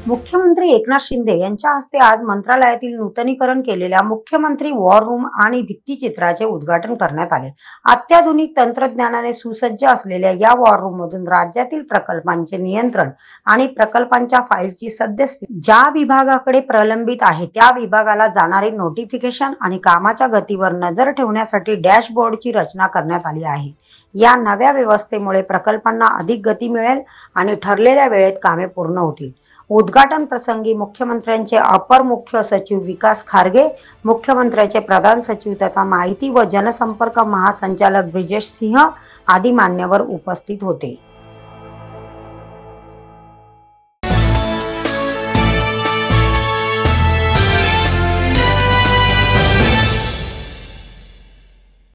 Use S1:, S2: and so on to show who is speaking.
S1: मुख्यमंत्री एकनाथ शिंदे यांच्या हस्ते आज मंत्रालयातील नूतनीकरण केलेल्या मुख्यमंत्री वॉर रूम आणि भित्तिचित्राचे उद्घाटन करण्यात आले. अत्याधुनिक तंत्रज्ञानाने सुसज्ज असलेल्या या वॉर रूम मधून राज्यातील प्रकल्पांचे नियंत्रण आणि प्रकल्पांच्या फाईलची सद्यस्थिती, ज्या विभागाकडे प्रलंबित आहे त्या विभागाला जाणारे नोटिफिकेशन आणि कामाच्या गतीवर नजर ठेवण्यासाठी डॅशबोर्डची रचना करण्यात आली आहे. या नव्या व्यवस्थेमुळे प्रकल्पांना अधिक गती मिळेल आणि ठरलेल्या वेळेत कामे पूर्ण होतील. उद्घाटन प्रसंगी मुख्यमंत्र्यांचे अपर मुख्य सचिव विकास खारगे, मुख्यमंत्र्यांचे प्रधान सचिव तथा माहिती व जनसंपर्क महासंचालक ब्रिजेश सिंह आदी मान्यवर उपस्थित होते.